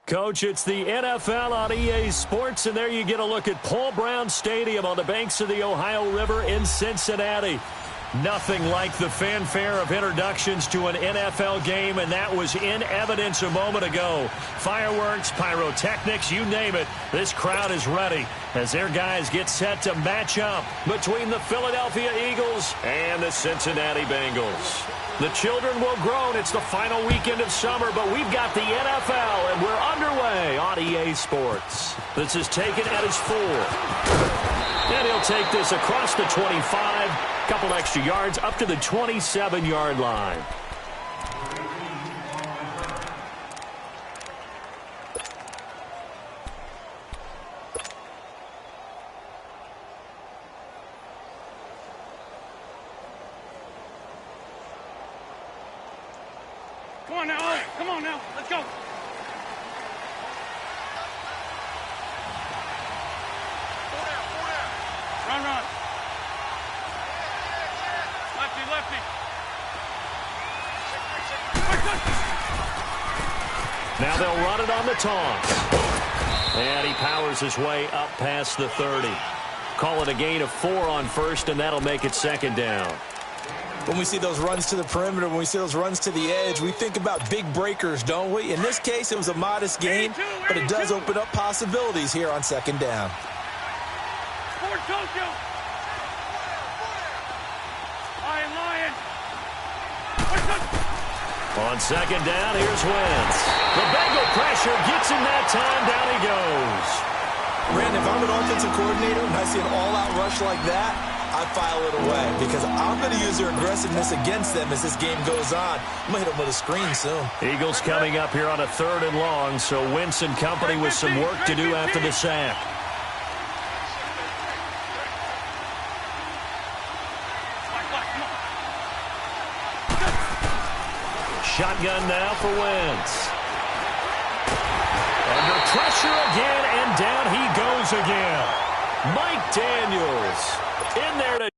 Coach, it's the NFL on EA Sports, and there you get a look at Paul Brown Stadium on the banks of the Ohio River in Cincinnati. Nothing like the fanfare of introductions to an NFL game, and that was in evidence a moment ago. Fireworks, pyrotechnics, you name it. This crowd is ready as their guys get set to match up between the Philadelphia Eagles and the Cincinnati Bengals. The children will groan. It's the final weekend of summer, but we've got the NFL, and we're underway on EA Sports. This is taken at his 4. And he'll take this across the 25, couple extra yards up to the 27-yard line. Come on now, Ollie. Come on now. Let's go. Run, run. Lefty, lefty. Now they'll run it on the taunt. And he powers his way up past the 30. Call it a gain of 4 on first, and that'll make it second down. When we see those runs to the perimeter, when we see those runs to the edge, we think about big breakers, don't we? In this case, it was a modest gain, but it does open up possibilities here on second down. On second down, here's Wentz. The Bengal pressure gets him that time. Down he goes. Brandon, if I'm an offensive coordinator and I see an all-out rush like that, I file it away because I'm going to use their aggressiveness against them as this game goes on. I'm going to hit them with a screen soon. Eagles coming up here on a 3rd and long, so Wentz and company with some work to do after the sack. Shotgun now for Wentz. Under pressure again, and down he goes again. Mike Daniels in there to...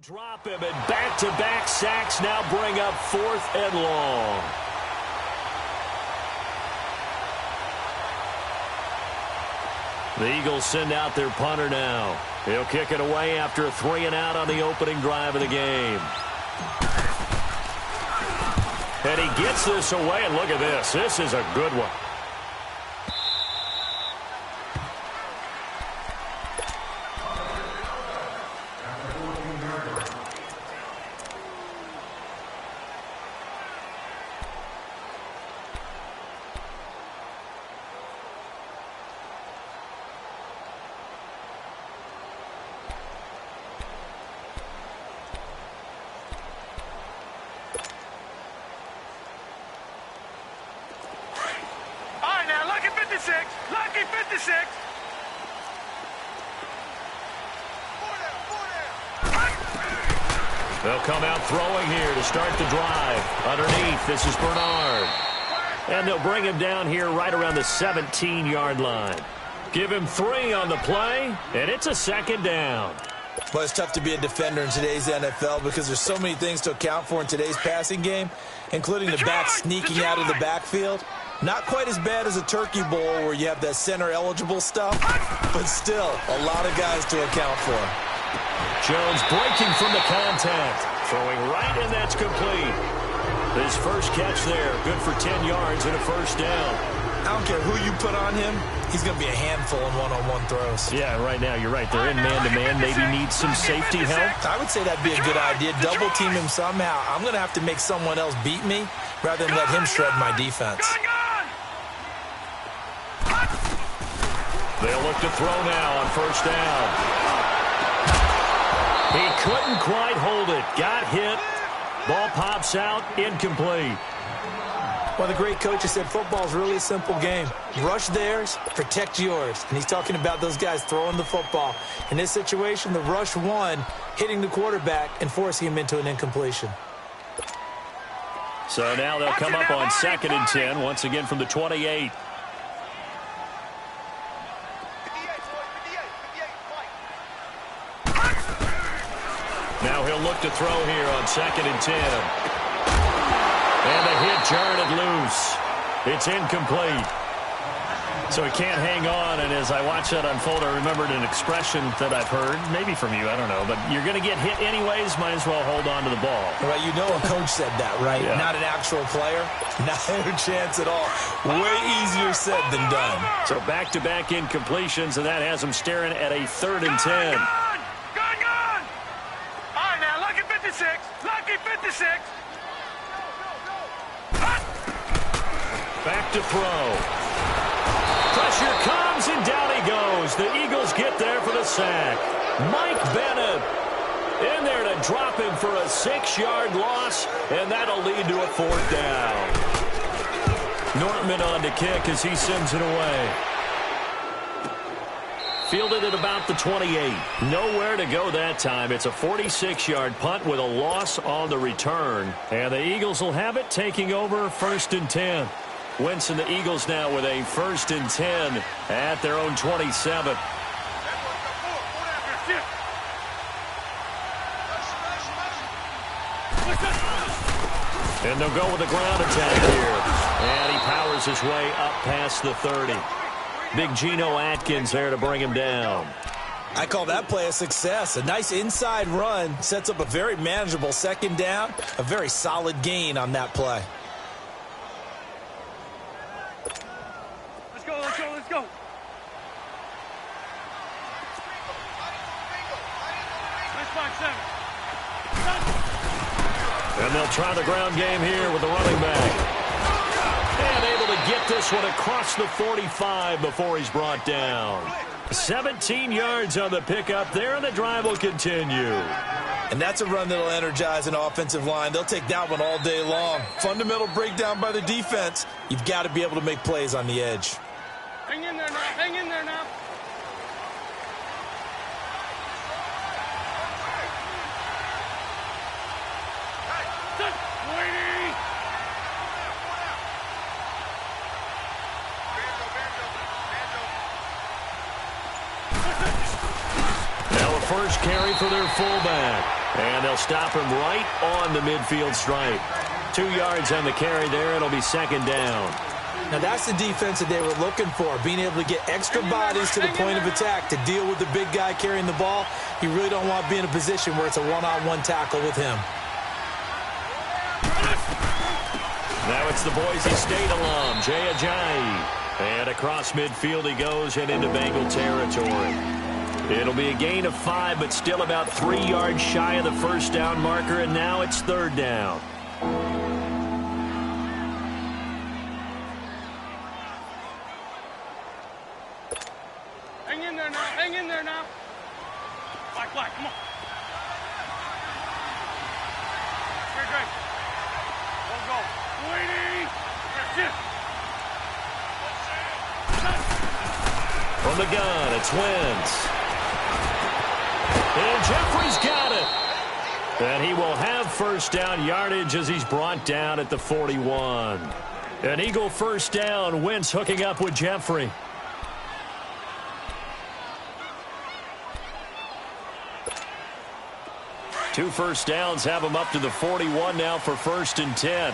Drop him, and back-to-back sacks now bring up 4th and long. The Eagles send out their punter now. He'll kick it away after a 3-and-out on the opening drive of the game. And he gets this away, and look at this. This is a good one. Lucky 56. They'll come out throwing here to start the drive. Underneath, this is Bernard. And they'll bring him down here right around the 17-yard line. Give him 3 on the play, and it's a second down. Well, it's tough to be a defender in today's NFL because there's so many things to account for in today's passing game, including the back sneaking out of the backfield. Not quite as bad as a turkey bowl where you have that center-eligible stuff, but still a lot of guys to account for. Jones breaking from the contact. Throwing right, and that's complete. His first catch there, good for 10 yards and a first down. I don't care who you put on him, he's going to be a handful in one-on-one throws. Yeah, right now, you're right. They're in man-to-man. Maybe need some safety help. I would say that'd be a good idea. Double-team him somehow. I'm going to have to make someone else beat me rather than let him shred my defense. They'll look to throw now on first down. He couldn't quite hold it. Got hit. Ball pops out. Incomplete. Well, the great coach has said football's really a simple game. Rush theirs, protect yours. And he's talking about those guys throwing the football. In this situation, the rush won, hitting the quarterback and forcing him into an incompletion. So now they'll come up on 2nd and 10, once again from the 28. Now he'll look to throw here on 2nd and 10. And the hit jarred loose. It's incomplete. So he can't hang on, and as I watch that unfold, I remembered an expression that I've heard, maybe from you, I don't know, but you're going to get hit anyways, might as well hold on to the ball. Well, you know a coach said that, right? Yeah. Not an actual player. Not a chance at all. Way easier said than done. So back-to-back incompletions, and that has him staring at a 3rd and 10. Gone! All right, now, lucky 56. Lucky 56. Back to throw. Pressure comes, and down he goes. The Eagles get there for the sack. Mike Bennett in there to drop him for a 6-yard loss, and that'll lead to a 4th down. Nortman on to kick as he sends it away. Fielded at about the 28. Nowhere to go that time. It's a 46-yard punt with a loss on the return. And the Eagles will have it, taking over 1st and 10. Wentz and the Eagles now with a 1st and 10 at their own 27. And they'll go with the ground attack here. And he powers his way up past the 30. Big Geno Atkins there to bring him down. I call that play a success. A nice inside run sets up a very manageable 2nd down. A very solid gain on that play. Let's go. And they'll try the ground game here with the running back. And able to get this one across the 45 before he's brought down. 17 yards on the pickup there, and the drive will continue. And that's a run that'll energize an offensive line. They'll take that one all day long. Fundamental breakdown by the defense. You've got to be able to make plays on the edge. Hang in there now. Hang in there now. Now a first carry for their fullback. And they'll stop him right on the midfield stripe. 2 yards on the carry there. It'll be 2nd down. Now that's the defense that they were looking for, being able to get extra bodies to the point of attack to deal with the big guy carrying the ball. You really don't want to be in a position where it's a one-on-one tackle with him. Now it's the Boise State alum, Jay Ajayi. And across midfield he goes and into Bengal territory. It'll be a gain of 5, but still about 3 yards shy of the 1st down marker, and now it's 3rd down. Hang in there now. Black, come on. Great. Go. Waiting. From the gun, it's Wentz. And Jeffrey's got it. And he will have 1st down yardage as he's brought down at the 41. An Eagle 1st down. Wentz hooking up with Jeffrey. Two 1st downs have him up to the 41 now for 1st and 10.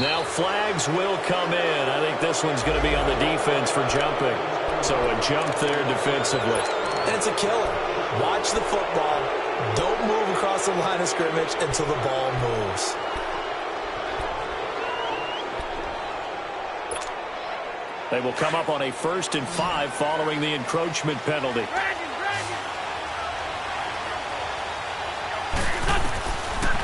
Now flags will come in. I think this one's going to be on the defense for jumping. So a jump there defensively. And it's a killer. Watch the football. Don't move across the line of scrimmage until the ball moves. They will come up on a 1st and 5 following the encroachment penalty.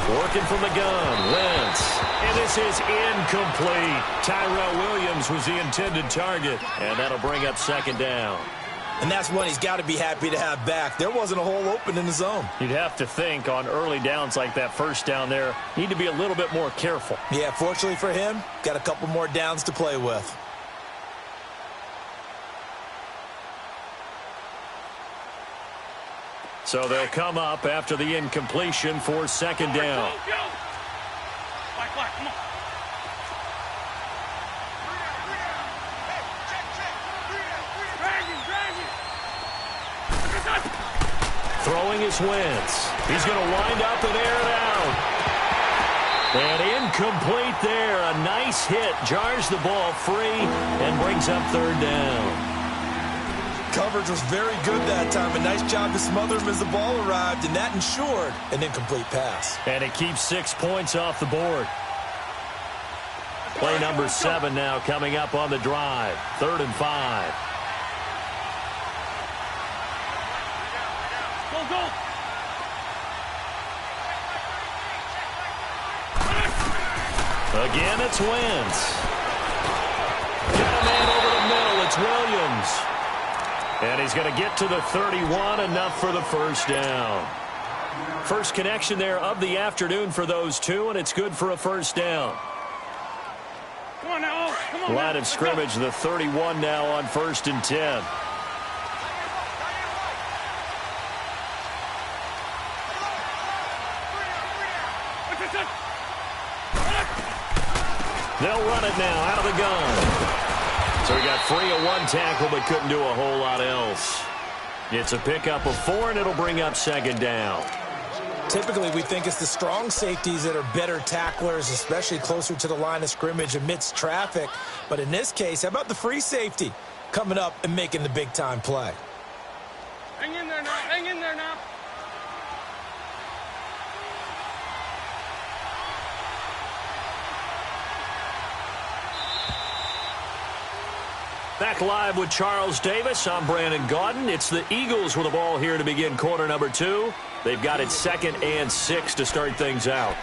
Working from the gun, Wentz. And this This is incomplete. Tyrell Williams was the intended target, and that'll bring up second down. And that's one he's got to be happy to have back. There wasn't a hole open in the zone. You'd have to think on early downs like that first down there, need to be a little bit more careful. Yeah, fortunately for him, got a couple more downs to play with. So they'll come up after the incompletion for second down. Come on. Throwing his Wentz. He's going to wind up and air it out. And incomplete there. A nice hit. Jars the ball free and brings up third down. Coverage was very good that time. A nice job to smother him as the ball arrived, and that ensured an incomplete pass. And it keeps 6 points off the board. Play number 7 now coming up on the drive. 3rd and 5. Go. Again, it's Wentz. Got a man over the middle. It's Williams. And he's going to get to the 31, enough for the first down. First connection there of the afternoon for those two, and it's good for a first down. Come on now. Come on. Line of scrimmage, the 31 now on 1st and 10. They'll run it now out of the gun. So he got free of one tackle but couldn't do a whole lot else. It's a pickup of 4, and it'll bring up second down. Typically, we think it's the strong safeties that are better tacklers, especially closer to the line of scrimmage amidst traffic. But in this case, how about the free safety coming up and making the big-time play? Hang in there now. Hang in there now. Back live with Charles Davis. I'm Brandon Gaudin. It's the Eagles with the ball here to begin quarter number 2. They've got it 2nd and 6 to start things out.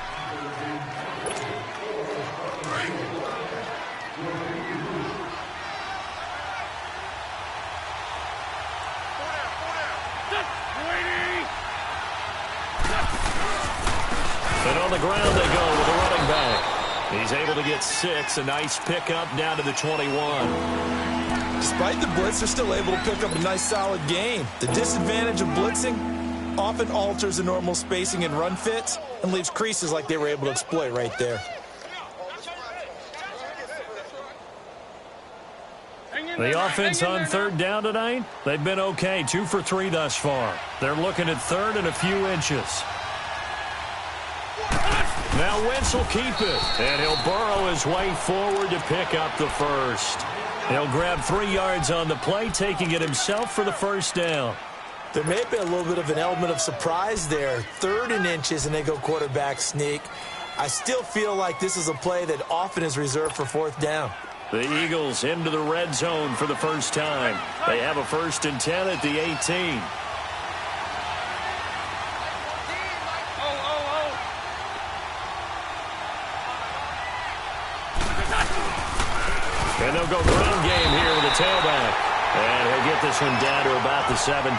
And on the ground they go with the running back. He's able to get 6. A nice pickup down to the 21. Despite the blitz, they're still able to pick up a nice solid gain. The disadvantage of blitzing often alters the normal spacing and run fits and leaves creases like they were able to exploit right there. The offense on 3rd down tonight, they've been okay. 2 for 3 thus far. They're looking at 3rd and a few inches. Now Wentz will keep it, and he'll burrow his way forward to pick up the first. He'll grab 3 yards on the play, taking it himself for the first down. There may be a little bit of an element of surprise there. 3rd and inches, and they go quarterback sneak. I still feel like this is a play that often is reserved for 4th down. The Eagles into the red zone for the first time. They have a 1st and 10 at the 18. And they'll go ground game here with a tailback. And he'll get this one down to about the 17.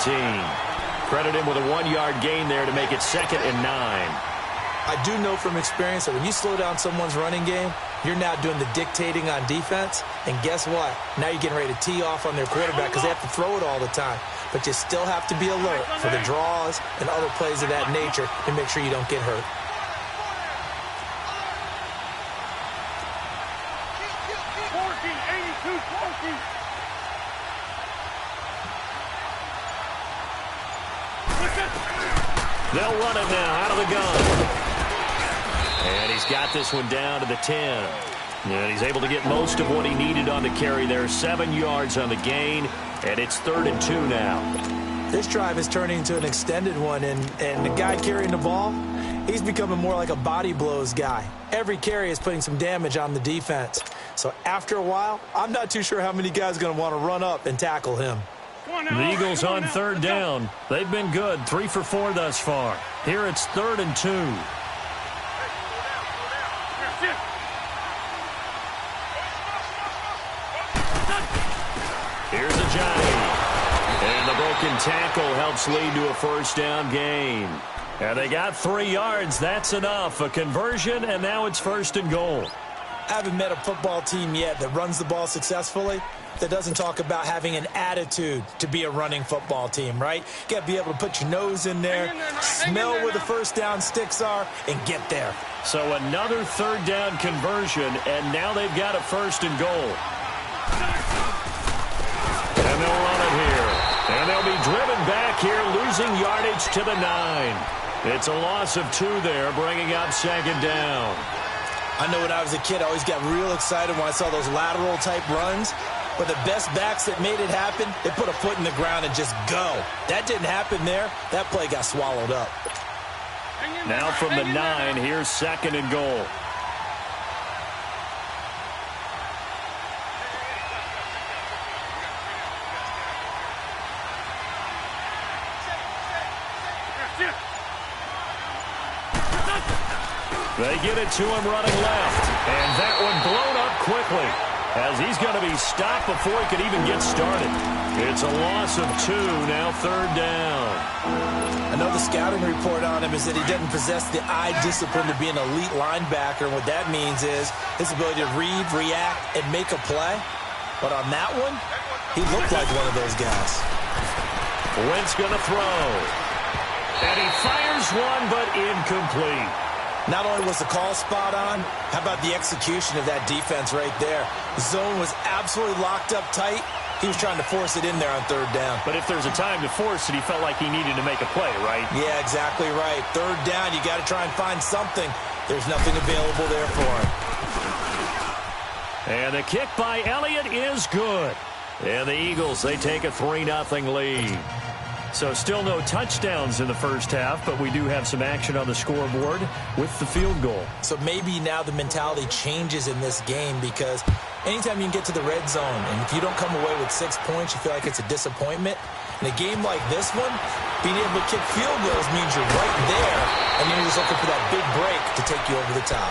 Credit him with a 1-yard gain there to make it 2nd and 9. I do know from experience that when you slow down someone's running game, you're now doing the dictating on defense. And guess what? Now you're getting ready to tee off on their quarterback because they have to throw it all the time. But you still have to be alert for the draws and other plays of that nature to make sure you don't get hurt. They'll run it now out of the gun. And he's got this one down to the 10. And he's able to get most of what he needed on the carry there. 7 yards on the gain, and it's 3rd and 2 now. This drive is turning into an extended one, and the guy carrying the ball, he's becoming more like a body blows guy. Every carry is putting some damage on the defense. So after a while, I'm not too sure how many guys are going to want to run up and tackle him. The Eagles on 3rd down. They've been good, 3 for 4 thus far. Here it's 3rd and 2. Ajayi. And the broken tackle helps lead to a first down gain. And they got 3 yards. That's enough. A conversion, and now it's first and goal. I haven't met a football team yet that runs the ball successfully that doesn't talk about having an attitude to be a running football team, right? You got to be able to put your nose in there, smell where the first down sticks are, and get there. So another third down conversion, and now they've got a first and goal. And they'll run it here. And they'll be driven back here, losing yardage to the 9. It's a loss of 2 there, bringing up second down. I know when I was a kid, I always got real excited when I saw those lateral-type runs. But the best backs that made it happen, they put a foot in the ground and just go. That didn't happen there. That play got swallowed up. Now from the 9, here's second and goal. They get it to him running left. And that one blown up quickly as he's going to be stopped before he could even get started. It's a loss of 2, now third down. I know the scouting report on him is that he doesn't possess the eye discipline to be an elite linebacker. And what that means is his ability to read, react, and make a play. But on that one, he looked like one of those guys. Wentz going to throw. And he fires one, but incomplete. Not only was the call spot on, how about the execution of that defense right there? The zone was absolutely locked up tight. He was trying to force it in there on third down. But if there's a time to force it, he felt like he needed to make a play, right? Yeah, exactly right. Third down, you got to try and find something. There's nothing available there for him. And the kick by Elliott is good. And the Eagles, they take a 3-0 lead. So still no touchdowns in the first half, but we do have some action on the scoreboard with the field goal. So maybe now the mentality changes in this game because anytime you can get to the red zone, and if you don't come away with 6 points, you feel like it's a disappointment. In a game like this one, being able to kick field goals means you're right there, and you're just looking for that big break to take you over the top.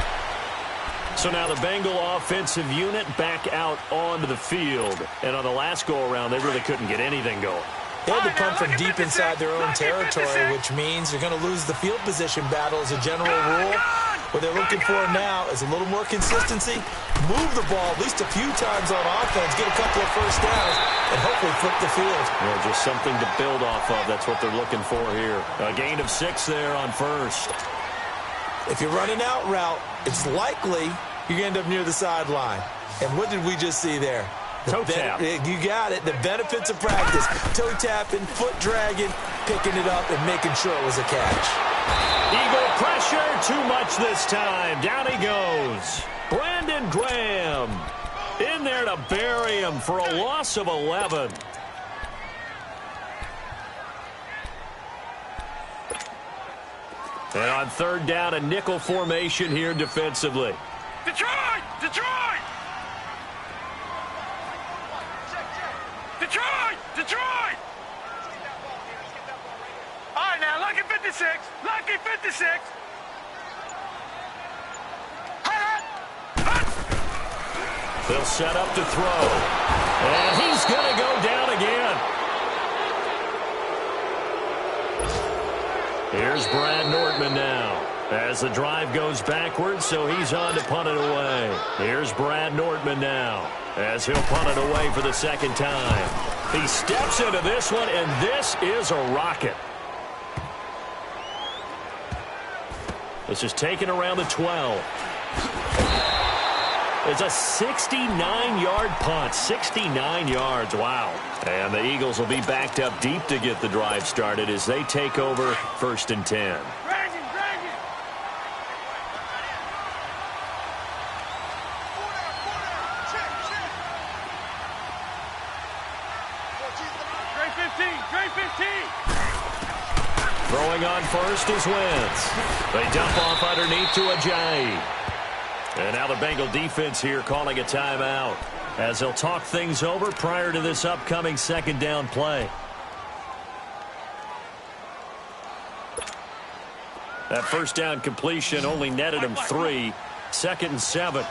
So now the Bengal offensive unit back out onto the field. And on the last go-around, they really couldn't get anything going. They had to punt from deep inside their own territory, which means you're going to lose the field position battle as a general rule. What they're looking for now is a little more consistency, move the ball at least a few times on offense, get a couple of first downs, and hopefully flip the field. Yeah, just something to build off of. That's what they're looking for here. A gain of 6 there on first. If you're running out route, it's likely you're going to end up near the sideline. And what did we just see there? Toe tap. You got it. The benefits of practice. Toe tapping, foot dragging, picking it up, and making sure it was a catch. Eagle pressure, too much this time. Down he goes. Brandon Graham in there to bury him for a loss of 11. And on third down, a nickel formation here defensively. Detroit! Detroit! Detroit! Detroit! All right, now, lucky 56. Lucky 56. They'll set up to throw. And he's going to go down again. Here's Brad Nordman now. As the drive goes backwards, so he's on to punt it away. Here's Brad Nordman now, as he'll punt it away for the second time. He steps into this one, and this is a rocket. This is taken around the 12. It's a 69-yard punt. 69 yards. Wow. And the Eagles will be backed up deep to get the drive started as they take over first and 10. Throwing on first is Wentz. They dump off underneath to Ajayi. And now the Bengal defense here calling a timeout as they'll talk things over prior to this upcoming second down play. That first down completion only netted him 3. Second and 7.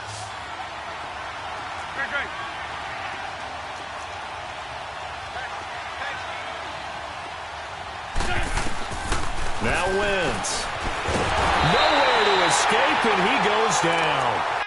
Now wins. Nowhere to escape, and he goes down.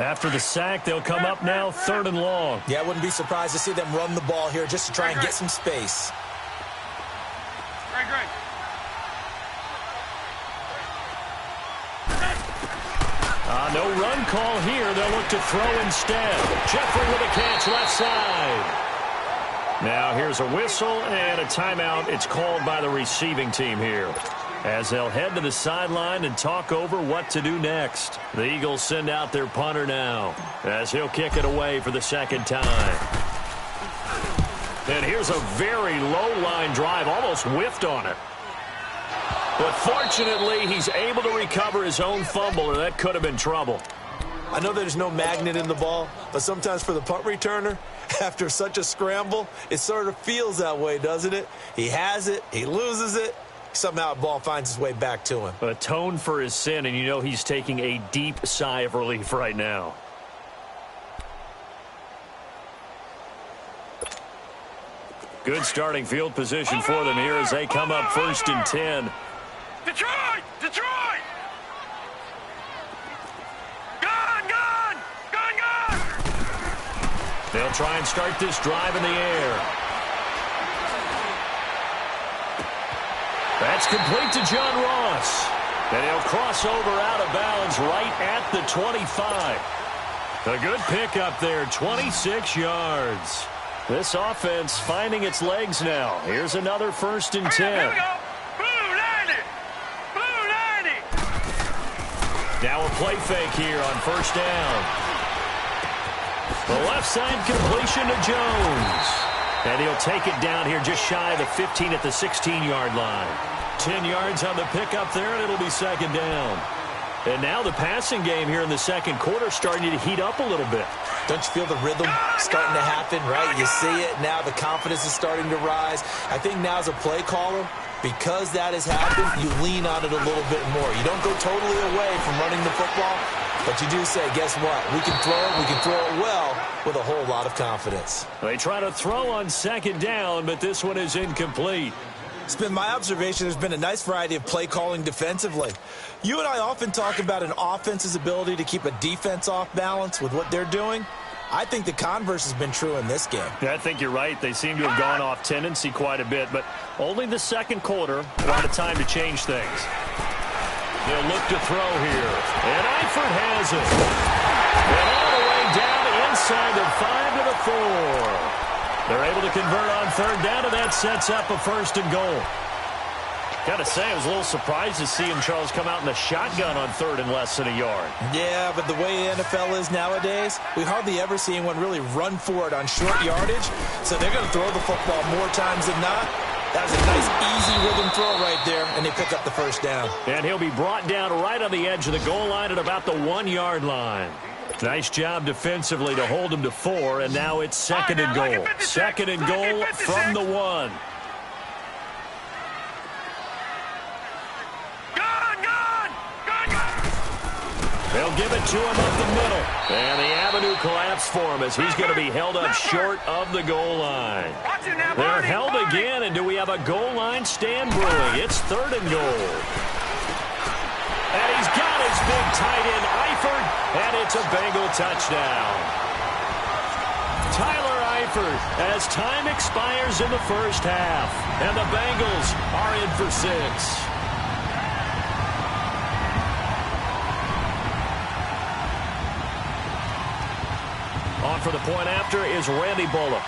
After the sack, they'll come up now 3rd and long. Yeah, I wouldn't be surprised to see them run the ball here just to try and get some space. Great. No run call here. They'll look to throw instead. Jeffrey with a catch left side. Now here's a whistle and a timeout. It's called by the receiving team here, as they'll head to the sideline and talk over what to do next. The Eagles send out their punter now, as he'll kick it away for the 2nd time. And here's a very low-line drive, almost whiffed on it. But fortunately, he's able to recover his own fumble, or that could have been trouble. I know there's no magnet in the ball, but sometimes for the punt returner, after such a scramble, it sort of feels that way, doesn't it? He has it, he loses it, somehow the ball finds its way back to him. Atone for his sin, and you know he's taking a deep sigh of relief right now. Good starting field position for them here as they come up 1st and 10. Detroit! Gun! They'll try and start this drive in the air. That's complete to John Ross. And he'll cross over out of bounds right at the 25. A good pickup there, 26 yards. This offense finding its legs now. Here's another 1st and 10. Here we go. Blue 90. Now a play fake here on 1st down. The left side completion to Jones. And he'll take it down here just shy of the 15 at the 16-yard line. 10 yards on the pickup there, and it'll be 2nd down. And now the passing game here in the 2nd quarter starting to heat up a little bit. Don't you feel the rhythm starting to happen, right? You see it now. The confidence is starting to rise. I think now as a play caller, because that has happened, you lean on it a little bit more. You don't go totally away from running the football, but you do say, guess what? We can throw it. We can throw it well with a whole lot of confidence. They try to throw on 2nd down, but this one is incomplete. It's been my observation there's been a nice variety of play calling defensively. You and I often talk about an offense's ability to keep a defense off balance with what they're doing. I think the converse has been true in this game. Yeah, I think you're right. They seem to have gone off tendency quite a bit, but only the 2nd quarter, a lot of time to change things. They'll look to throw here, and Eifert has it. And all the way down inside the 5 to the 4. They're able to convert on 3rd down, and that sets up a 1st and goal. Got to say, I was a little surprised to see him, Charles, come out in the shotgun on 3rd and less than a yard. Yeah, but the way the NFL is nowadays, we hardly ever see anyone really run for it on short yardage. So they're going to throw the football more times than not. That was a nice, easy rhythm throw right there, and they pick up the 1st down. And he'll be brought down right on the edge of the goal line at about the 1-yard line. Nice job defensively to hold him to 4, and now it's 2nd and goal. 2nd and goal from the 1. They'll give it to him up the middle. And the avenue collapsed for him as he's going to be held up short of the goal line. They're held again, and do we have a goal line stand brewing? It's 3rd and goal. And he's got his big tight end, Eifert, and it's a Bengal touchdown. Tyler Eifert, as time expires in the 1st half, and the Bengals are in for 6. On for the point after is Randy Bullock.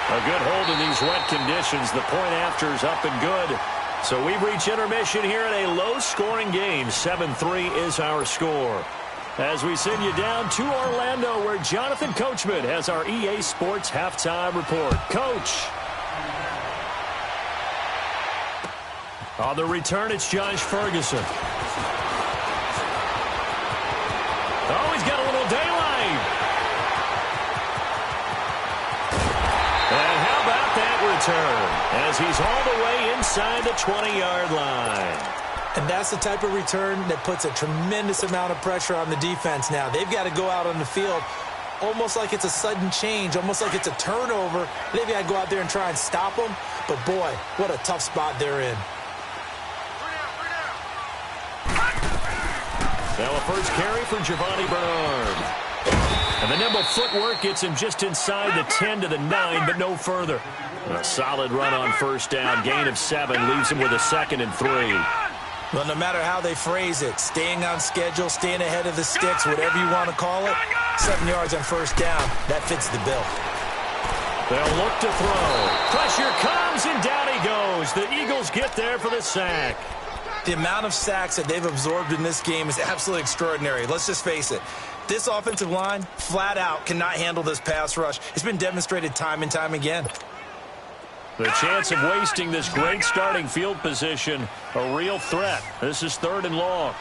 A good hold in these wet conditions. The point after is up and good. So we've reached intermission here in a low-scoring game. 7-3 is our score. as we send you down to Orlando, where Jonathan Coachman has our EA Sports halftime report. Coach. On the return, it's Josh Ferguson. Oh, he's got a little daylight. And how about that return, as he's all the way inside the 20-yard line. And that's the type of return that puts a tremendous amount of pressure on the defense now. They've got to go out on the field almost like it's a sudden change, almost like it's a turnover. They've got to go out there and try and stop them. But, boy, what a tough spot they're in. Now a first carry for Giovanni Bernard. And the nimble footwork gets him just inside the 10 to the 9, but no further. A solid run on first down. Gain of 7 leaves him with a 2nd and 3. Well, no matter how they phrase it, staying on schedule, staying ahead of the sticks, whatever you want to call it, 7 yards on first down, that fits the bill. They'll look to throw. Pressure comes, and down he goes. The Eagles get there for the sack. The amount of sacks that they've absorbed in this game is absolutely extraordinary. Let's just face it. This offensive line, flat out, cannot handle this pass rush. It's been demonstrated time and time again. The chance of wasting this great starting field position, a real threat. This is 3rd and long.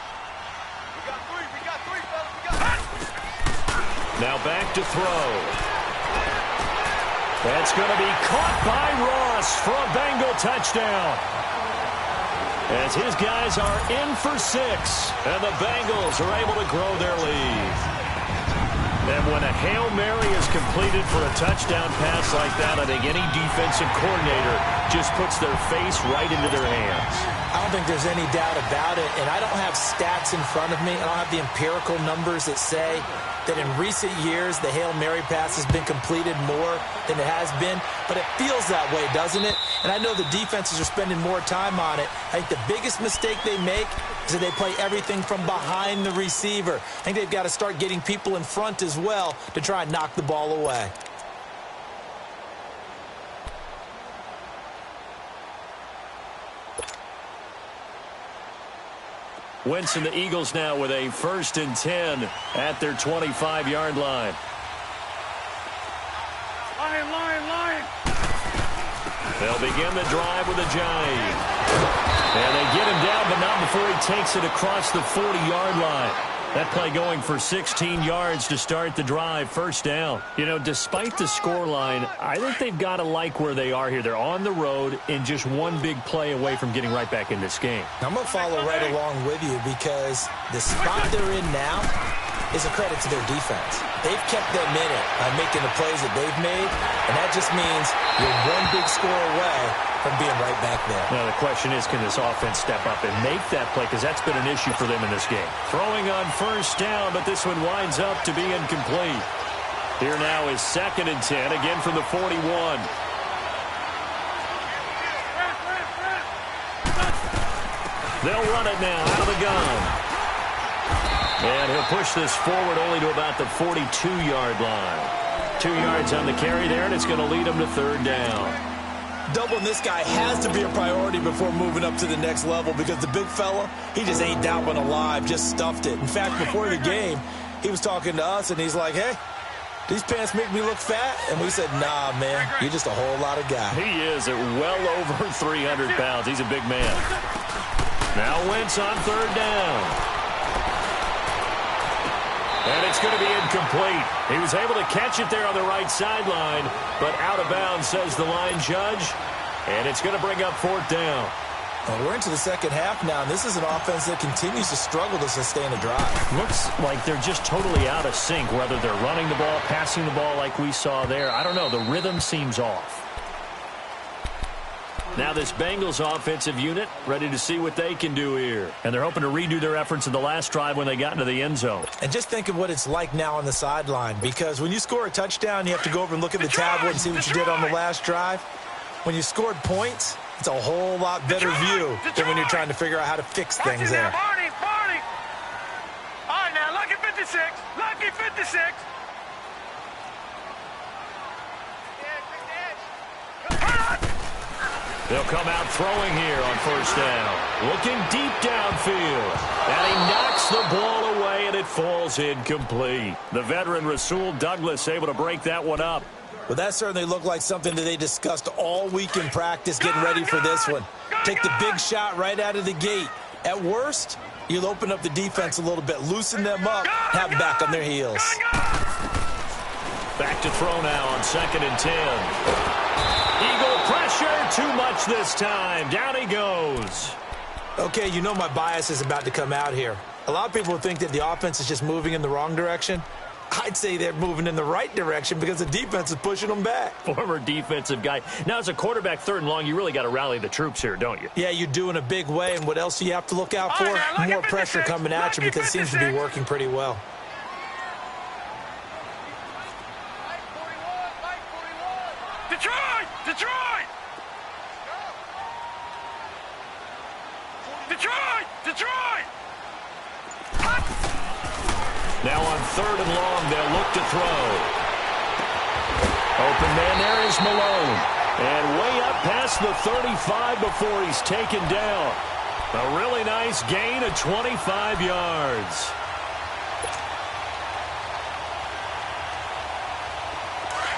Now back to throw. That's going to be caught by Ross for a Bengal touchdown. As his guys are in for 6, and the Bengals are able to grow their lead. And when a Hail Mary is completed for a touchdown pass like that, I think any defensive coordinator just puts their face right into their hands. I don't think there's any doubt about it, and I don't have stats in front of me. I don't have the empirical numbers that say that in recent years the Hail Mary pass has been completed more than it has been, but it feels that way, doesn't it? And I know the defenses are spending more time on it. I think the biggest mistake they make is that they play everything from behind the receiver. I think they've got to start getting people in front as well to try and knock the ball away. Wentz and the Eagles now with a 1st and 10 at their 25-yard line. Line. They'll begin the drive with a jive. And they get him down, but not before he takes it across the 40-yard line. That play going for 16 yards to start the drive, 1st down. You know, despite the scoreline, I think they've got to like where they are here. They're on the road and just one big play away from getting right back in this game. I'm going to follow right along with you because the spot they're in now is a credit to their defense. They've kept them in it by making the plays that they've made, and that just means you're one big score away from being right back there. Now, the question is, can this offense step up and make that play? Because that's been an issue for them in this game. Throwing on 1st down, but this one winds up to be incomplete. Here now is 2nd and 10, again from the 41. They'll run it now out of the gun. And he'll push this forward only to about the 42-yard line. 2 yards on the carry there, and it's going to lead him to 3rd down. Doubling this guy has to be a priority before moving up to the next level because the big fella, he just ain't that one alive, just stuffed it. In fact, before the game, he was talking to us, and he's like, hey, these pants make me look fat? And we said, nah, man, you're just a whole lot of guy. He is at well over 300 pounds. He's a big man. Now Wentz on 3rd down. And it's going to be incomplete. He was able to catch it there on the right sideline, but out of bounds, says the line judge. And it's going to bring up 4th down. Well, we're into the second half now, and this is an offense that continues to struggle to sustain a drive. Looks like they're just totally out of sync, whether they're running the ball, passing the ball like we saw there. I don't know. The rhythm seems off. Now this Bengals offensive unit ready to see what they can do here. And they're hoping to redo their efforts in the last drive when they got into the end zone. And just think of what it's like now on the sideline, because when you score a touchdown, you have to go over and look at the tablet and see what you did on the last drive. When you scored points, it's a whole lot better view than when you're trying to figure out how to fix things there. Barney. All right, now, lucky 56. Lucky 56. They'll come out throwing here on 1st down. Looking deep downfield. And he knocks the ball away and it falls incomplete. The veteran Rasul Douglas able to break that one up. Well, that certainly looked like something that they discussed all week in practice getting ready for this one. Take the big shot right out of the gate. At worst, you'll open up the defense a little bit, loosen them up, have them back on their heels. Back to throw now on 2nd and 10. Eagle pressure, too much this time. Down he goes. Okay, you know my bias is about to come out here. A lot of people think that the offense is just moving in the wrong direction. I'd say they're moving in the right direction because the defense is pushing them back. Former defensive guy. Now, as a quarterback 3rd and long, you really got to rally the troops here, don't you? Yeah, you do in a big way. And what else do you have to look out for? More pressure coming at you because it seems to be working pretty well. Detroit! Detroit! Detroit! Detroit! Now on 3rd and long, they'll look to throw. Open man there is Malone. And way up past the 35 before he's taken down. A really nice gain of 25 yards.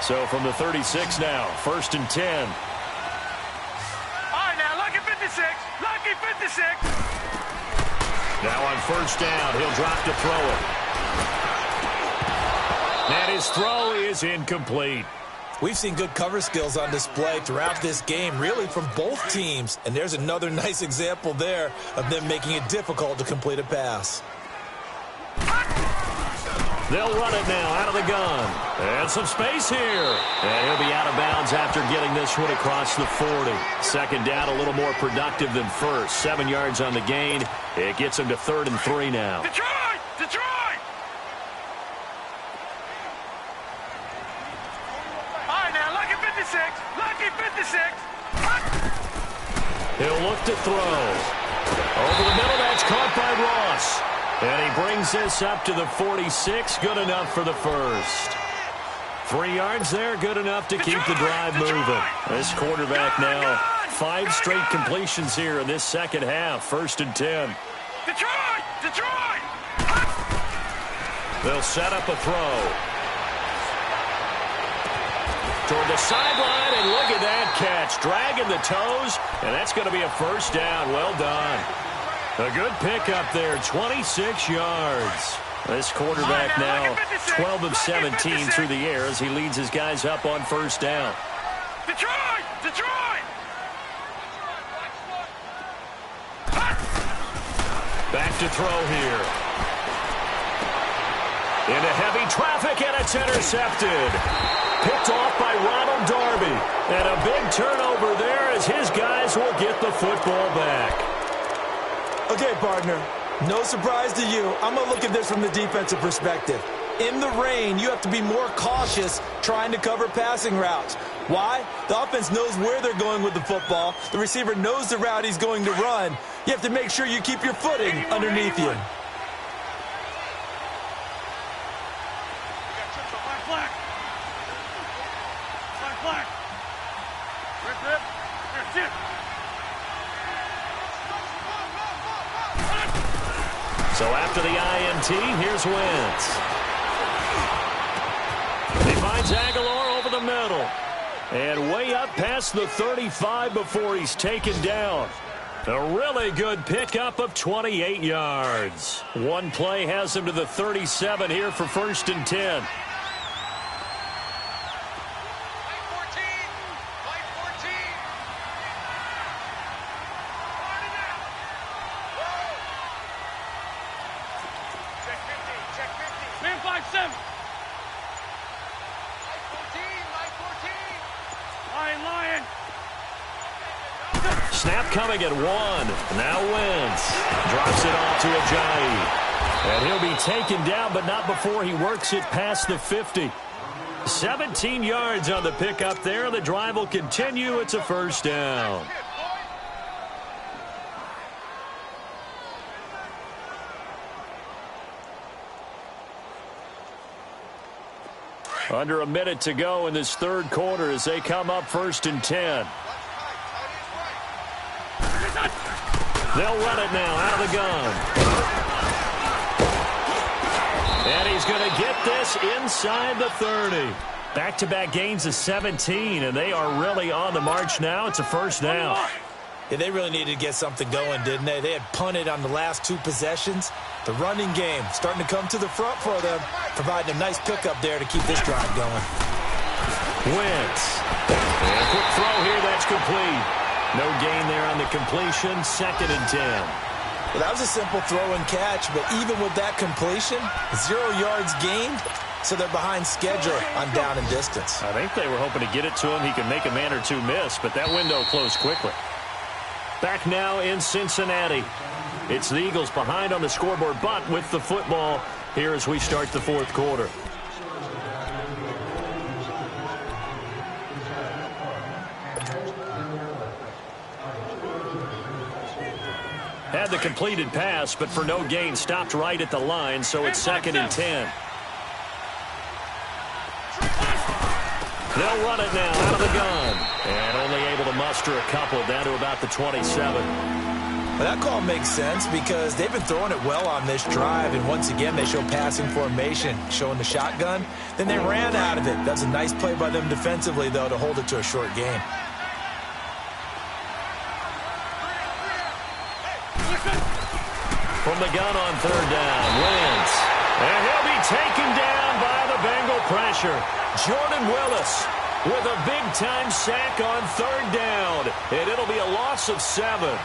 So from the 36 now, 1st and 10. All right, now, lucky 56. Lucky 56. Now on 1st down, he'll drop to throw it. And his throw is incomplete. We've seen good cover skills on display throughout this game, really from both teams. And there's another nice example there of them making it difficult to complete a pass. They'll run it now out of the gun. And some space here. And he'll be out of bounds after getting this one across the 40. 2nd down, a little more productive than 1st. 7 yards on the gain. It gets him to 3rd and 3 now. Detroit! Detroit! All right, now, lucky 56. Lucky 56. He'll look to throw. Over the middle, that's caught by Ross. And he brings this up to the 46. Good enough for the 1st. 3 yards there, good enough to keep the drive moving. This quarterback now, 5 straight completions here in this 2nd half. 1st and 10. Detroit! Detroit! They'll set up a throw. Toward the sideline, and look at that catch. Dragging the toes, and that's going to be a 1st down. Well done. A good pickup there, 26 yards. This quarterback now 12 of 17 through the air as he leads his guys up on 1st down. Detroit! Detroit! Back to throw here. Into heavy traffic, and it's intercepted. Picked off by Ronald Darby. And a big turnover there as his guys will get the football back. Okay, partner, no surprise to you. I'm going to look at this from the defensive perspective. In the rain, you have to be more cautious trying to cover passing routes. Why? The offense knows where they're going with the football. The receiver knows the route he's going to run. You have to make sure you keep your footing underneath you. So after the INT, here's Wentz. He finds Aguilar over the middle. And way up past the 35 before he's taken down. A really good pickup of 28 yards. One play has him to the 37 here for 1st and 10. Snap coming at 1. Now Wentz drops it off to Ajayi. And he'll be taken down, but not before he works it past the 50. 17 yards on the pickup there. The drive will continue. It's a 1st down. Under a minute to go in this 3rd quarter as they come up 1st and 10. They'll run it now out of the gun. And he's going to get this inside the 30. Back-to-back gains of 17, and they are really on the march now. It's a first down. Yeah, they really needed to get something going, didn't they? They had punted on the last 2 possessions. The running game starting to come to the front for them, providing a nice pickup there to keep this drive going. Wentz. And a quick throw here, that's complete. No gain there on the completion, 2nd and 10. Well, that was a simple throw and catch, but even with that completion, 0 yards gained, so they're behind schedule on down and distance. I think they were hoping to get it to him. He could make a man or two miss, but that window closed quickly. Back now in Cincinnati. It's the Eagles behind on the scoreboard, but with the football here as we start the 4th quarter. Had the completed pass, but for no gain, stopped right at the line, so it's 2nd and 10. They'll run it now out of the gun. And only able to muster a couple down to about the 27. Well, that call makes sense because they've been throwing it well on this drive, and once again they show passing formation, showing the shotgun. Then they ran out of it. That's a nice play by them defensively, though, to hold it to a short game. From the gun on 3rd down, Wentz. And he'll be taken down by the Bengal pressure. Jordan Willis with a big-time sack on 3rd down. And it'll be a loss of 7.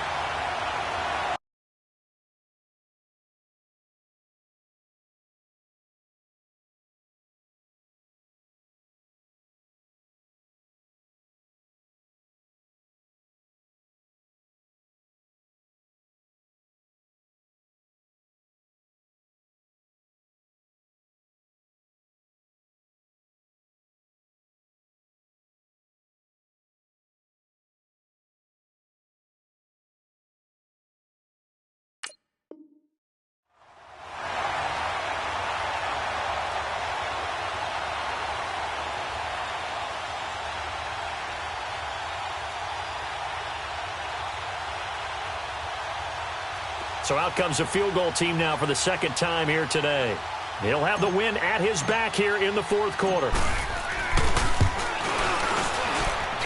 So out comes a field goal team now for the 2nd time here today. He'll have the win at his back here in the 4th quarter.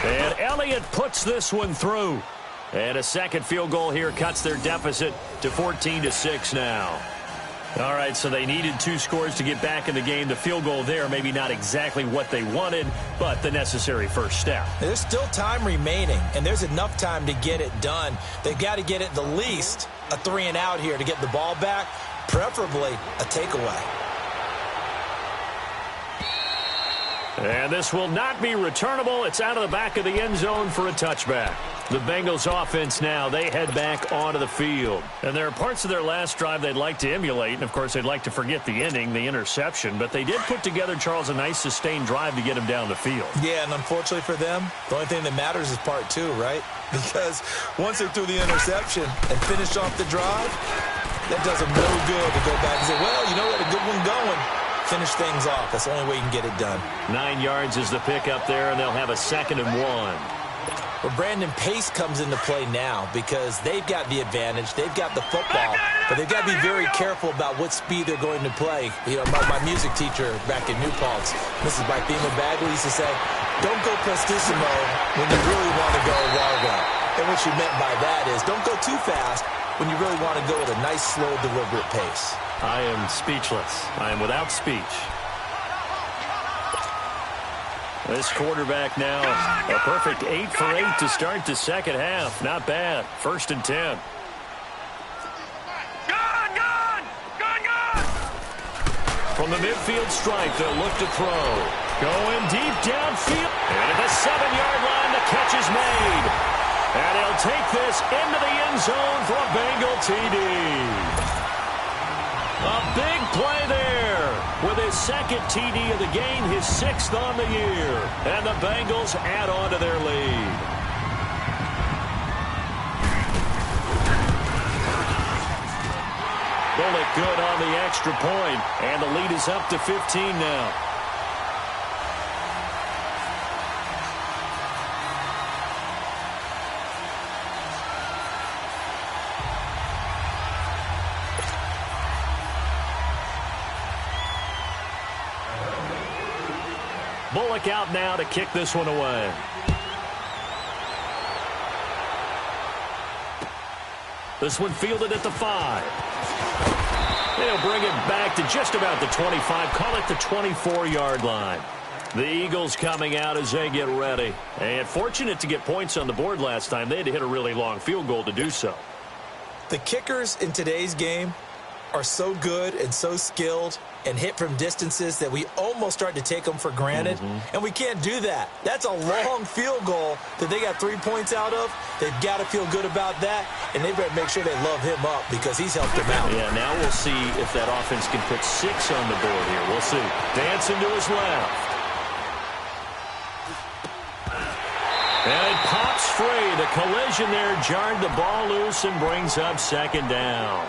And Elliott puts this one through. And a 2nd field goal here cuts their deficit to 14-6 now. All right, so they needed 2 scores to get back in the game. The field goal there, maybe not exactly what they wanted, but the necessary first step. There's still time remaining, and there's enough time to get it done. They've got to get it the least a 3-and-out here to get the ball back, preferably a takeaway. And this will not be returnable. It's out of the back of the end zone for a touchback. The Bengals offense now, they head back onto the field. And there are parts of their last drive they'd like to emulate. And, of course, they'd like to forget the ending, the interception. But they did put together, Charles, a nice sustained drive to get him down the field. Yeah, and unfortunately for them, the only thing that matters is part 2, right? Because once they threw the interception and finished off the drive, that does them no good to go back and say, well, you know, we had a good one going. Finish things off. That's the only way you can get it done. 9 yards is the pickup there, and they'll have a 2nd and 1. Well, Brandon, pace comes into play now because they've got the advantage. They've got the football, but they've got to be very careful about what speed they're going to play. You know, my music teacher back in New Paltz, Mrs. Bythema Bagley, used to say, don't go prestissimo when you really want to go largo. And what she meant by that is don't go too fast when you really want to go at a nice, slow, deliberate pace. I am speechless. I am without speech. This quarterback now, a perfect 8 for 8 to start the 2nd half. Not bad. 1st and 10. From the midfield stripe, they'll look to throw. Going deep downfield. And at the 7-yard line, the catch is made. And he'll take this into the end zone for a Bengal TD. A big play there with his 2nd TD of the game, his 6th on the year. And the Bengals add on to their lead. Bullock good on the extra point, and the lead is up to 15 now. Bullock out now to kick this one away. This one fielded at the 5. They'll bring it back to just about the 25. Call it the 24-yard line. The Eagles coming out as they get ready. And fortunate to get points on the board last time. They had to hit a really long field goal to do so. The kickers in today's game are so good and so skilled and hit from distances that we almost start to take them for granted. And we can't do that. That's a long field goal that they got 3 points out of. They've got to feel good about that, and they better make sure they love him up because he's helped them out. Yeah, now we'll see if that offense can put 6 on the board here. We'll see. Dancing to his left. And it pops free. The collision there jarred the ball loose and brings up second down.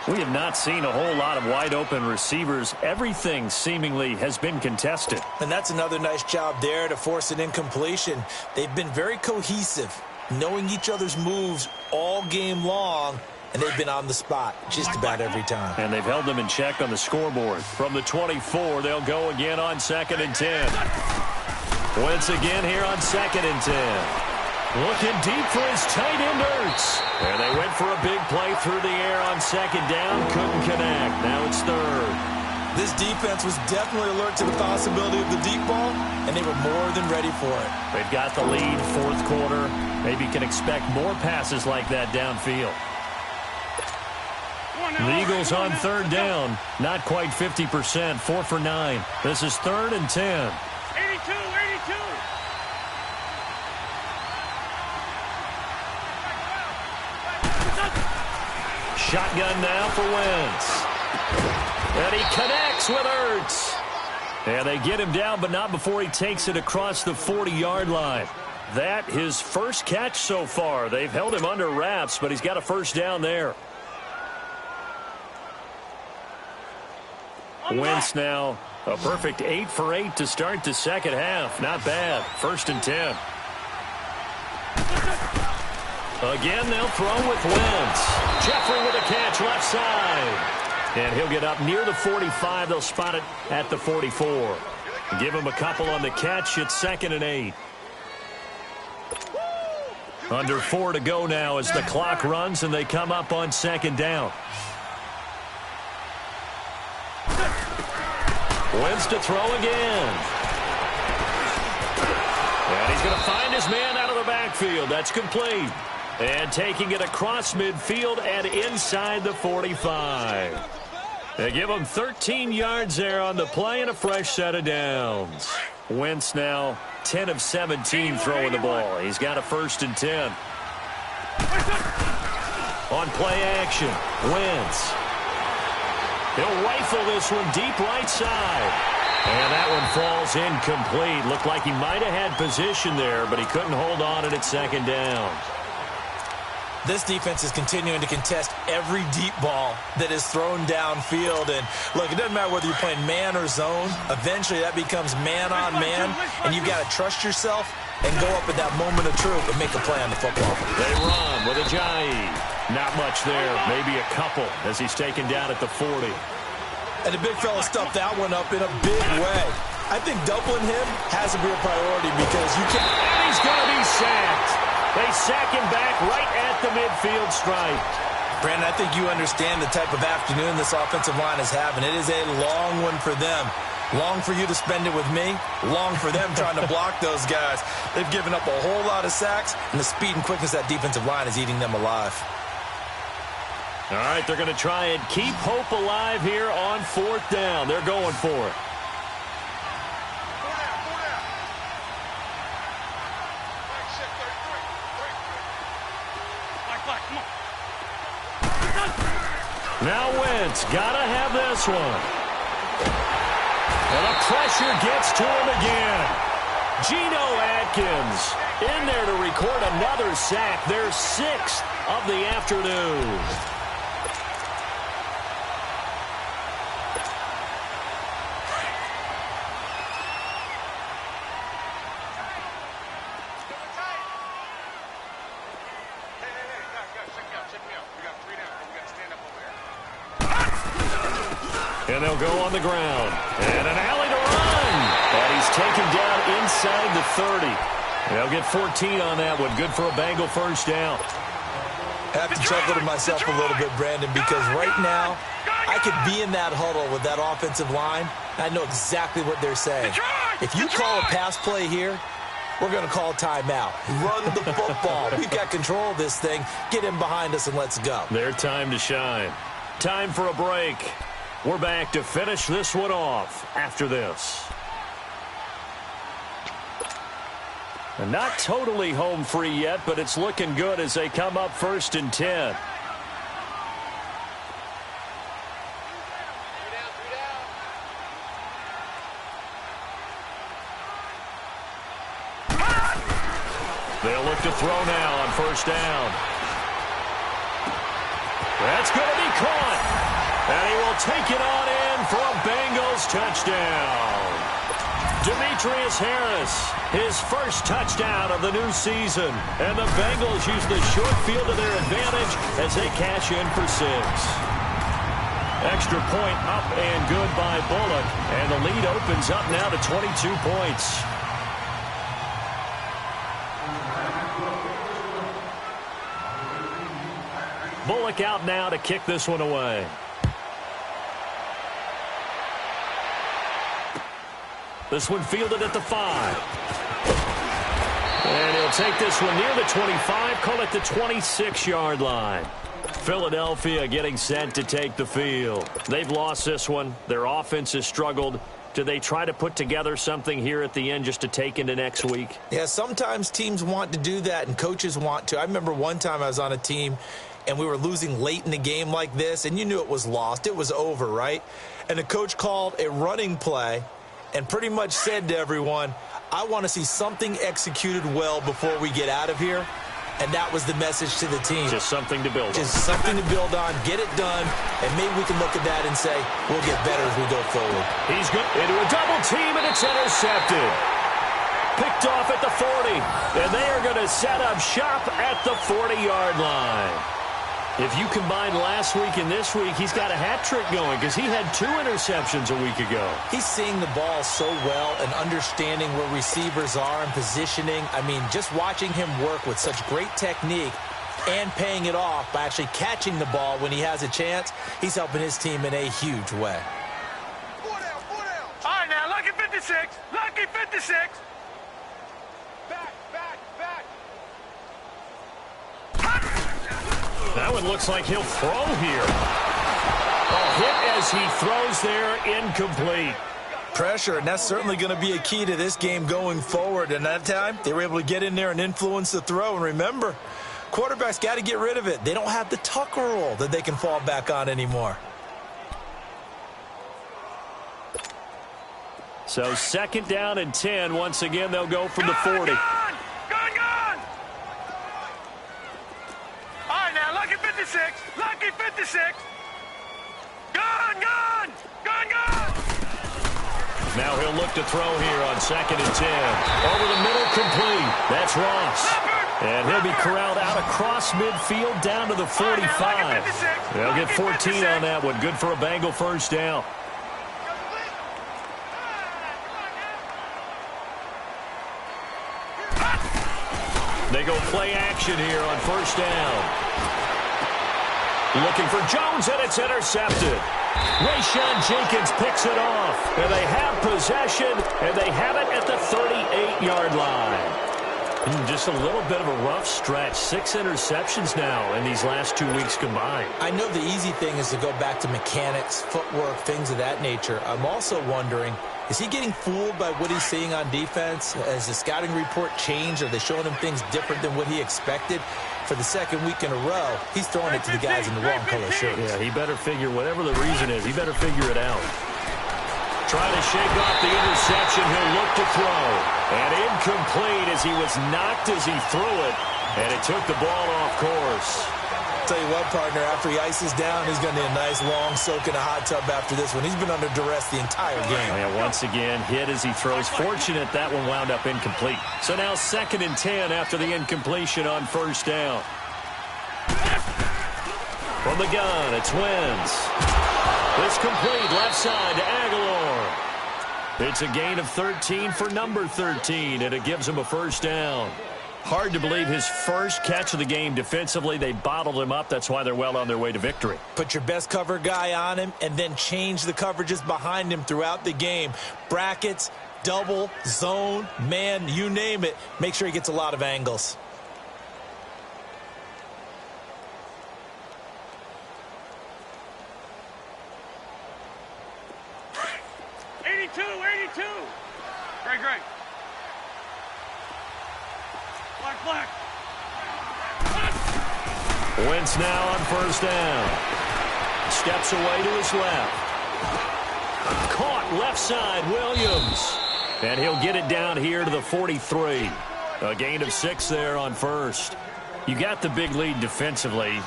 We have not seen a whole lot of wide-open receivers. Everything seemingly has been contested. And that's another nice job there to force an incompletion. They've been very cohesive, knowing each other's moves all game long, and they've been on the spot just about every time. And they've held them in check on the scoreboard. From the 24, they'll go again on 2nd and 10. Wentz again here on 2nd and 10. Looking deep for his tight end, Ertz. And they went for a big play through the air on 2nd down. Couldn't connect. Now it's 3rd. This defense was definitely alert to the possibility of the deep ball, and they were more than ready for it. They've got the lead, 4th quarter. Maybe can expect more passes like that downfield. The Eagles on 3rd down. Not quite 50%. 4 for 9. This is 3rd and 10. 82. Shotgun now for Wentz. And he connects with Ertz. And they get him down, but not before he takes it across the 40-yard line. That his first catch so far. They've held him under wraps, but he's got a first down there. Wentz now a perfect 8 for 8 to start the second half. Not bad. 1st and 10. Again, they'll throw with Wentz. Jeffrey with a catch left side. And he'll get up near the 45. They'll spot it at the 44. Give him a couple on the catch. It's 2nd and 8. Under 4 to go now as the clock runs and they come up on 2nd down. Wentz to throw again. And he's going to find his man out of the backfield. That's complete. And taking it across midfield and inside the 45. They give him 13 yards there on the play and a fresh set of downs. Wentz now 10 of 17 throwing the ball. He's got a 1st and 10. On play action, Wentz. He'll rifle this one deep right side. And that one falls incomplete. Looked like he might have had position there, but he couldn't hold on at 2nd down. This defense is continuing to contest every deep ball that is thrown downfield. And, look, it doesn't matter whether you're playing man or zone. Eventually, that becomes man on man, and you've got to trust yourself and go up at that moment of truth and make a play on the football. They run with Ajayi. Not much there. Maybe a couple as he's taken down at the 40. And the big fella stuffed that one up in a big way. I think doubling him has to be a priority because you can't. And he's going to be sacked. They sack him back right at the midfield stripe. Brandon, I think you understand the type of afternoon this offensive line is having. It is a long one for them. Long for you to spend it with me. Long for them trying to block those guys. They've given up a whole lot of sacks, and the speed and quickness of that defensive line is eating them alive. All right, they're going to try and keep hope alive here on 4th down. They're going for it. Now Wentz, gotta have this one. And the pressure gets to him again. Geno Atkins in there to record another sack. Their 6th of the afternoon. And they'll go on the ground. And an alley to run. And he's taken down inside the 30. They'll get 14 on that one. Good for a Bengal first down. I have to chuckle to myself a little bit, Brandon, because right now I could be in that huddle with that offensive line. I know exactly what they're saying. If you call a pass play here, we're going to call timeout. Run the football. We've got control of this thing. Get him behind us and let's go. Their time to shine. Time for a break. We're back to finish this one off after this. And not totally home free yet, but it's looking good as they come up 1st and 10. They'll look to throw now on 1st down. That's going to be caught. And he will take it on in for a Bengals touchdown. Demetrius Harris, his first touchdown of the new season. And the Bengals use the short field to their advantage as they cash in for 6. Extra point up and good by Bullock. And the lead opens up now to 22 points. Bullock out now to kick this one away. This one fielded at the 5. And he'll take this one near the 25, call it the 26-yard line. Philadelphia getting set to take the field. They've lost this one. Their offense has struggled. Do they try to put together something here at the end just to take into next week? Yeah, sometimes teams want to do that and coaches want to. I remember one time I was on a team and we were losing late in the game like this, and you knew it was lost. It was over, right? And the coach called a running play and pretty much said to everyone, I want to see something executed well before we get out of here. And that was the message to the team. Just something to build on. Just something to build on, get it done, and maybe we can look at that and say, we'll get better as we go forward. He's good into a double team, and it's intercepted. Picked off at the 40, and they are going to set up shop at the 40-yard line. If you combine last week and this week, he's got a hat trick going because he had 2 interceptions a week ago. He's seeing the ball so well and understanding where receivers are and positioning. I mean, just watching him work with such great technique and paying it off by actually catching the ball when he has a chance, he's helping his team in a huge way. 4 down, 4 down. All right, now, lucky 56. Lucky 56. Back. That one looks like he'll throw here. A hit as he throws there, incomplete. Pressure, and that's certainly going to be a key to this game going forward. And that time, they were able to get in there and influence the throw. And remember, quarterbacks got to get rid of it. They don't have the Tucker rule that they can fall back on anymore. So 2nd down and 10. Once again, they'll go from the 40. Gone. All right, now, lucky 56. Lucky 56. Gone. Now he'll look to throw here on 2nd and 10. Over the middle, complete. That's Ross. And he'll be corralled out across midfield down to the 45. They'll get 14 on that one. Good for a Bengal first down. They go play action here on 1st down. Looking for Jones, and it's intercepted. Rayshon Jenkins picks it off. And they have possession, and they have it at the 38-yard line. Just a little bit of a rough stretch. 6 interceptions now in these last 2 weeks combined. I know the easy thing is to go back to mechanics, footwork, things of that nature. I'm also wondering, is he getting fooled by what he's seeing on defense? Has the scouting report changed? Are they showing him things different than what he expected? For the 2nd week in a row, he's throwing it to the guys in the wrong color shirts. Yeah, he better figure, whatever the reason is, he better figure it out. Trying to shake off the interception, he'll look to throw. And incomplete as he was knocked as he threw it. And it took the ball off course. Tell you what, partner, after he ices down, he's going to need a nice long soak in a hot tub after this one. He's been under duress the entire game. Yeah, once again, hit as he throws. Fortunate that one wound up incomplete. So now 2nd and 10 after the incompletion on 1st down. From the gun, it's Wentz. It's complete, left side to Aguilar. It's a gain of 13 for number 13, and it gives him a first down. Hard to believe his first catch of the game defensively. They bottled him up. That's why they're well on their way to victory. Put your best cover guy on him and then change the coverages behind him throughout the game. Brackets, double, zone, man, you name it. Make sure he gets a lot of angles. Great. Black. Wentz now on first down. Steps away to his left. Caught left side, Williams. And he'll get it down here to the 43. A gain of 6 there on first. You got the big lead defensively.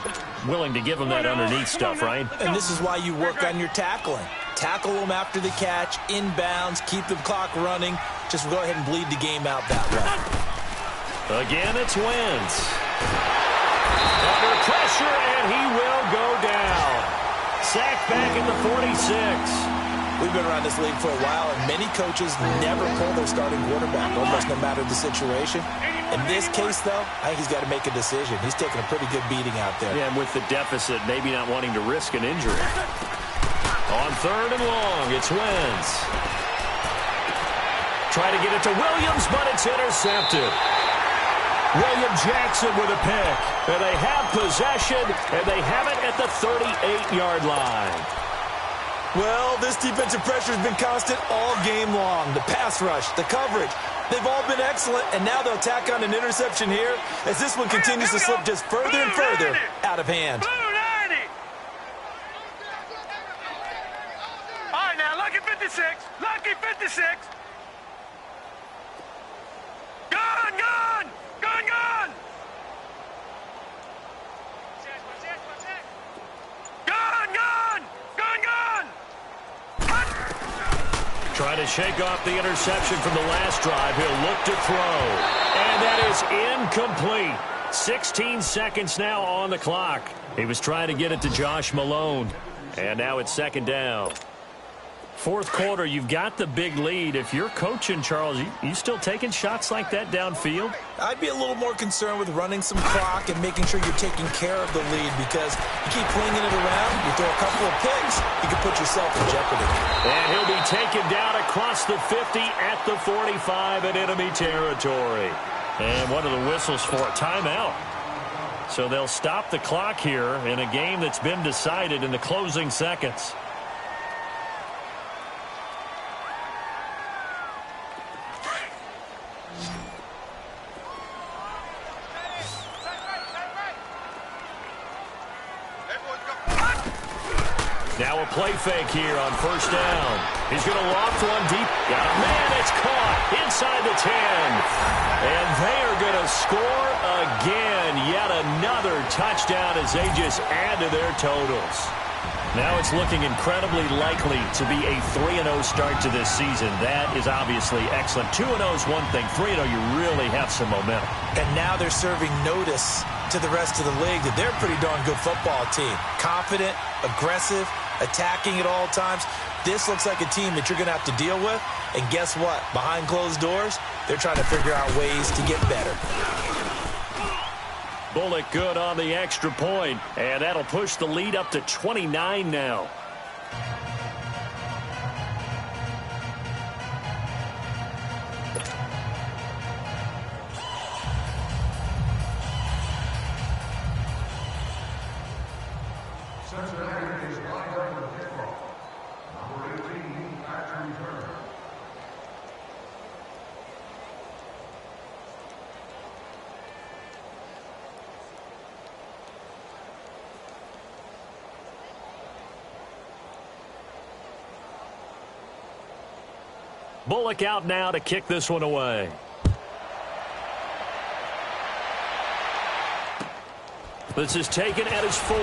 Willing to give him that underneath stuff, right? And this is why you work on your tackling. Tackle them after the catch, inbounds, keep the clock running. Just go ahead and bleed the game out that way. Again, it's Wentz. Under pressure, and he will go down. Sacked back at the 46. We've been around this league for a while, and many coaches never pull their starting quarterback, almost no matter the situation. In this case, though, I think he's got to make a decision. He's taking a pretty good beating out there. Yeah, and with the deficit, maybe not wanting to risk an injury. On third and long, it's Wentz. Try to get it to Williams, but it's intercepted. William Jackson with a pick. And they have possession, and they have it at the 38-yard line. Well, this defensive pressure has been constant all game long. The pass rush, the coverage, they've all been excellent, and now they'll tack on an interception here as this one continues to slip just further and further out of hand. All right, now, lucky 56. Lucky 56. Gun! Gun! Trying to shake off the interception from the last drive. He'll look to throw. And that is incomplete. 16 seconds now on the clock. He was trying to get it to Josh Malone. And now it's second down. Fourth quarter, you've got the big lead. If you're coaching, Charles, you still taking shots like that downfield? I'd be a little more concerned with running some clock and making sure you're taking care of the lead, because you keep flinging it around, you throw a couple of picks, you can put yourself in jeopardy. And he'll be taken down across the 50 at the 45 in enemy territory. And one of the whistles for a timeout. So they'll stop the clock here in a game that's been decided in the closing seconds. Now a play fake here on first down. He's going to loft one deep. Got a man, it's caught inside the 10. And they are going to score again. Yet another touchdown as they just add to their totals. Now it's looking incredibly likely to be a 3-0 start to this season. That is obviously excellent. 2-0 is one thing. 3-0, you really have some momentum. And now they're serving notice to the rest of the league that they're a pretty darn good football team. Confident, aggressive, attacking at all times. This looks like a team that you're going to have to deal with. And guess what? Behind closed doors, they're trying to figure out ways to get better. Bullock good on the extra point, and that'll push the lead up to 29 now. Bullock out now to kick this one away. This is taken at his 4.